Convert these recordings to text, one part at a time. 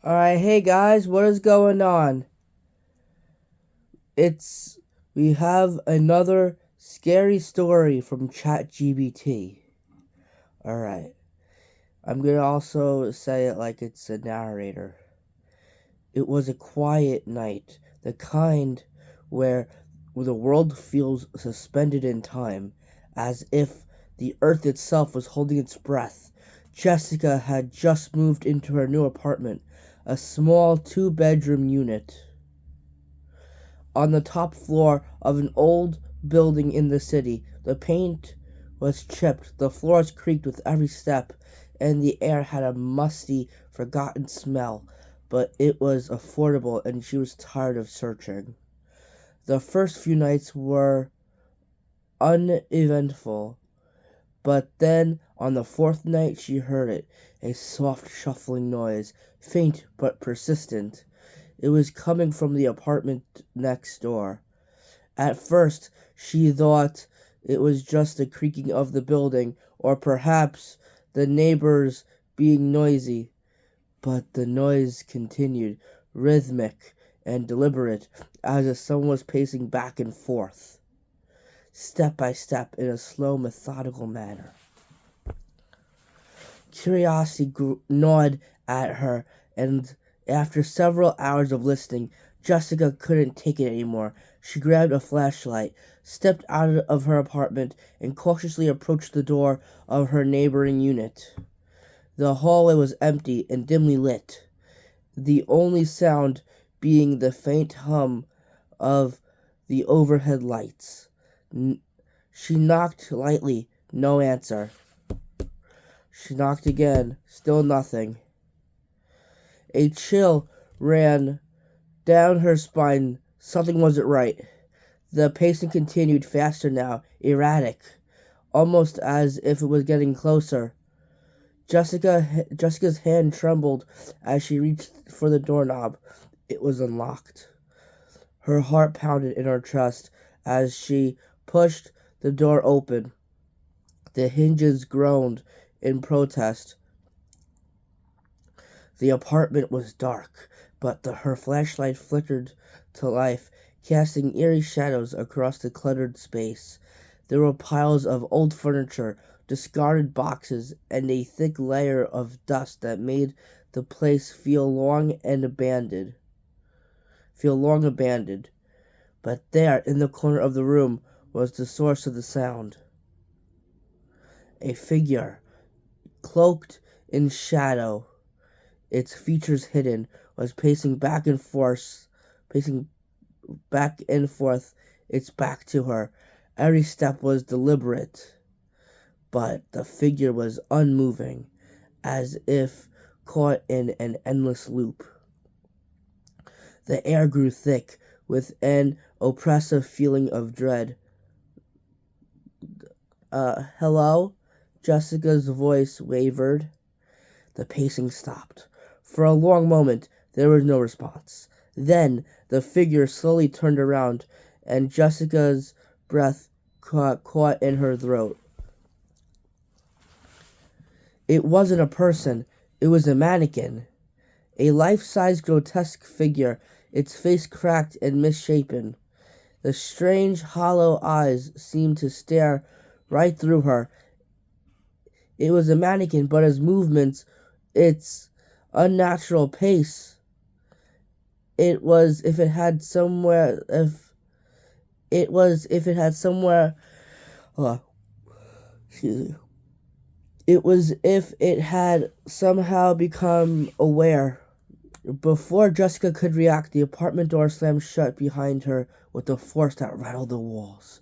Alright, hey guys, what is going on? We have another scary story from ChatGPT. Alright, I'm gonna also say it like it's a narrator. It was a quiet night, the kind where the world feels suspended in time, as if the earth itself was holding its breath. Jessica had just moved into her new apartment, a small two-bedroom unit on the top floor of an old building in the city. The paint was chipped, the floors creaked with every step, and the air had a musty, forgotten smell. But it was affordable, and she was tired of searching. The first few nights were uneventful, but then on the fourth night she heard it, a soft shuffling noise, faint but persistent. It was coming from the apartment next door. At first, she thought it was just the creaking of the building, or perhaps the neighbors being noisy. But the noise continued, rhythmic and deliberate, as if someone was pacing back and forth, step by step, in a slow, methodical manner. Curiosity gnawed at her, and after several hours of listening, Jessica couldn't take it anymore. She grabbed a flashlight, stepped out of her apartment, and cautiously approached the door of her neighboring unit. The hallway was empty and dimly lit, the only sound being the faint hum of the overhead lights. She knocked lightly, no answer. She knocked again, still nothing. A chill ran down her spine. Something wasn't right. The pacing continued, faster now, erratic, almost as if it was getting closer. Jessica's hand trembled as she reached for the doorknob. It was unlocked. Her heart pounded in her chest as she pushed the door open. The hinges groaned in protest. The apartment was dark, but her flashlight flickered to life, casting eerie shadows across the cluttered space. There were piles of old furniture, discarded boxes, and a thick layer of dust that made the place feel long abandoned. But there, in the corner of the room, was the source of the sound. A figure, cloaked in shadow, its features hidden, was pacing back and forth, its back to her. Every step was deliberate, but the figure was unmoving, as if caught in an endless loop. The air grew thick with an oppressive feeling of dread. Hello? Jessica's voice wavered. The pacing stopped. For a long moment, there was no response. Then, the figure slowly turned around, and Jessica's breath caught in her throat. It wasn't a person. It was a mannequin. A life-size grotesque figure, its face cracked and misshapen. The strange, hollow eyes seemed to stare right through her. It was a mannequin, but its movements, its unnatural pace, it was if it had somewhere excuse me. It was if it had somehow become aware. Before Jessica could react, the apartment door slammed shut behind her with a force that rattled the walls.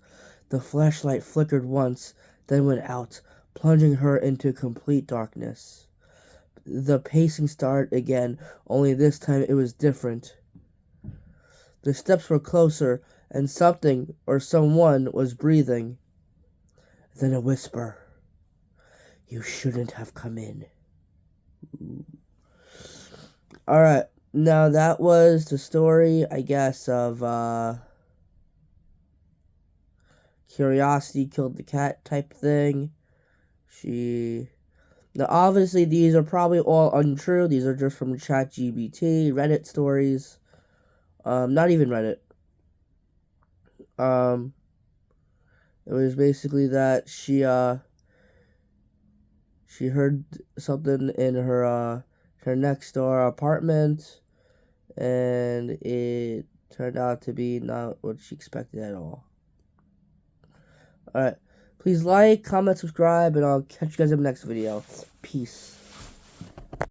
The flashlight flickered once, then went out, plunging her into complete darkness. The pacing started again, only this time it was different. The steps were closer, and something or someone was breathing. Then a whisper. You shouldn't have come in. Alright, now that was the story, I guess, of curiosity killed the cat type thing. Now, obviously, these are probably all untrue. These are just from ChatGPT, Reddit stories. Not even Reddit. It was basically that she heard something in her next door apartment, and it turned out to be not what she expected at all. Alright. Please like, comment, subscribe, and I'll catch you guys in the next video. Peace.